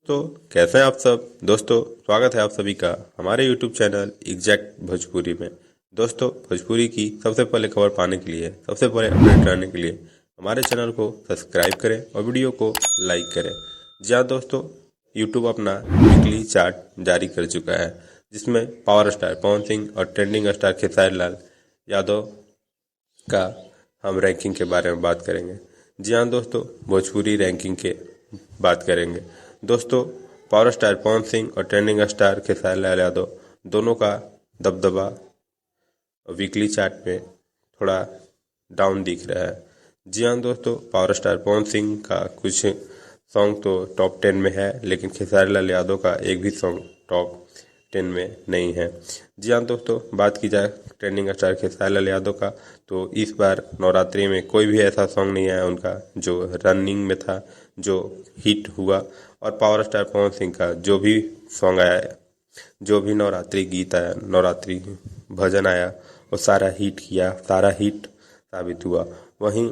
तो कैसे हैं आप सब दोस्तों। स्वागत है आप सभी का हमारे YouTube चैनल एग्जैक्ट भोजपुरी में। दोस्तों, भोजपुरी की सबसे पहले खबर पाने के लिए, सबसे पहले अपडेट रहने के लिए हमारे चैनल को सब्सक्राइब करें और वीडियो को लाइक करें। जी हाँ दोस्तों, YouTube अपना वीकली चार्ट जारी कर चुका है, जिसमें पावर स्टार पवन सिंह और ट्रेंडिंग स्टार खेसारी लाल यादव का हम रैंकिंग के बारे में बात करेंगे। जी हाँ दोस्तों, भोजपुरी रैंकिंग के बात करेंगे। दोस्तों, पावर स्टार पवन सिंह और ट्रेंडिंग स्टार खेसारी लाल यादव दोनों का दबदबा वीकली चार्ट में थोड़ा डाउन दिख रहा है। जी हाँ दोस्तों, पावर स्टार पवन सिंह का कुछ सॉन्ग तो टॉप 10 में है, लेकिन खेसारी लाल यादव का एक भी सॉन्ग टॉप 10 में नहीं है। जी हाँ दोस्तों, बात की जाए ट्रेंडिंग स्टार खेसारी लाल यादव का, तो इस बार नवरात्रि में कोई भी ऐसा सॉन्ग नहीं आया उनका जो रनिंग में था, जो हिट हुआ। और पावर स्टार पवन सिंह का जो भी सॉन्ग आया, जो भी नवरात्रि गीत आया, नवरात्रि भजन आया, वो सारा हिट किया, सारा हिट साबित हुआ। वहीं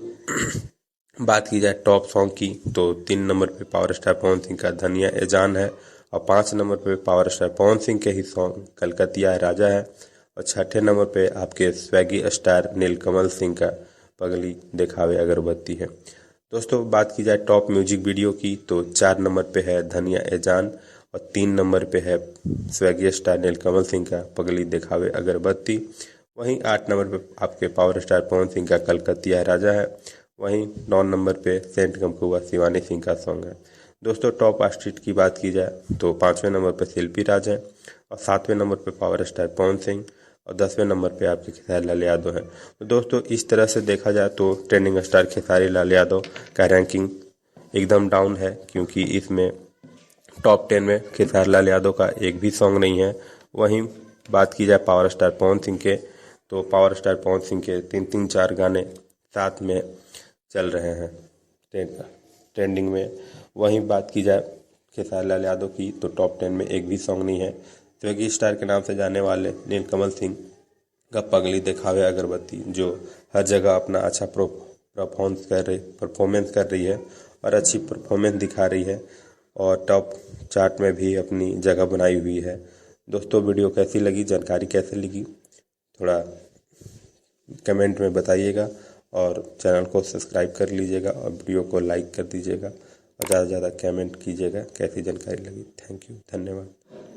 बात की जाए टॉप सॉन्ग की, तो 3 नंबर पे पावर स्टार पवन सिंह का धनिया ए जान है, और 5 नंबर पे पावर स्टार पवन सिंह के ही सॉन्ग कलकतिया राजा है, और 6ठे नंबर पे आपके स्वैगी स्टार नीलकमल सिंह का पगली दिखावे अगरबत्ती है। दोस्तों, बात की जाए टॉप म्यूजिक वीडियो की, तो 4 नंबर पे है धनिया ए जान, और 3 नंबर पे है स्वैगी स्टार नीलकमल सिंह का पगली दिखावे अगरबत्ती। वहीं 8 नंबर पे आपके पावर स्टार पवन सिंह का कलकतिया राजा है। वहीं 9 नंबर पे सेंट कमकुआ शिवानी सिंह का सॉन्ग है। दोस्तों, टॉप आर्टिस्ट की बात की जाए तो 5वें नंबर पे शिल्पी राज है, और 7वें नंबर पे पावर स्टार पवन सिंह, और 10वें नंबर पे आपके खेसारी लाल यादव है। तो दोस्तों, इस तरह से देखा जाए तो ट्रेंडिंग स्टार खेसारी लाल यादव का रैंकिंग एकदम डाउन है, क्योंकि इसमें टॉप 10 में खेसारी लाल यादव का एक भी सॉन्ग नहीं है। वहीं बात की जाए पावर स्टार पवन सिंह के, तो पावर स्टार पवन सिंह के 3-3-4 गाने साथ में चल रहे हैं ट्रेंडिंग में। वहीं बात की जाए खेसारी लाल यादव की, तो टॉप 10 में एक भी सॉन्ग नहीं है। स्वैगी स्टार के नाम से जाने वाले नीलकमल सिंह का पगली दिखावे अगरबत्ती, जो हर जगह अपना अच्छा परफॉर्मेंस कर रही है और अच्छी परफॉर्मेंस दिखा रही है, और टॉप चार्ट में भी अपनी जगह बनाई हुई है। दोस्तों, वीडियो कैसी लगी, जानकारी कैसी लगी, थोड़ा कमेंट में बताइएगा, और चैनल को सब्सक्राइब कर लीजिएगा, और वीडियो को लाइक कर दीजिएगा, और ज़्यादा से ज़्यादा कमेंट कीजिएगा कैसी जानकारी लगी। थैंक यू, धन्यवाद।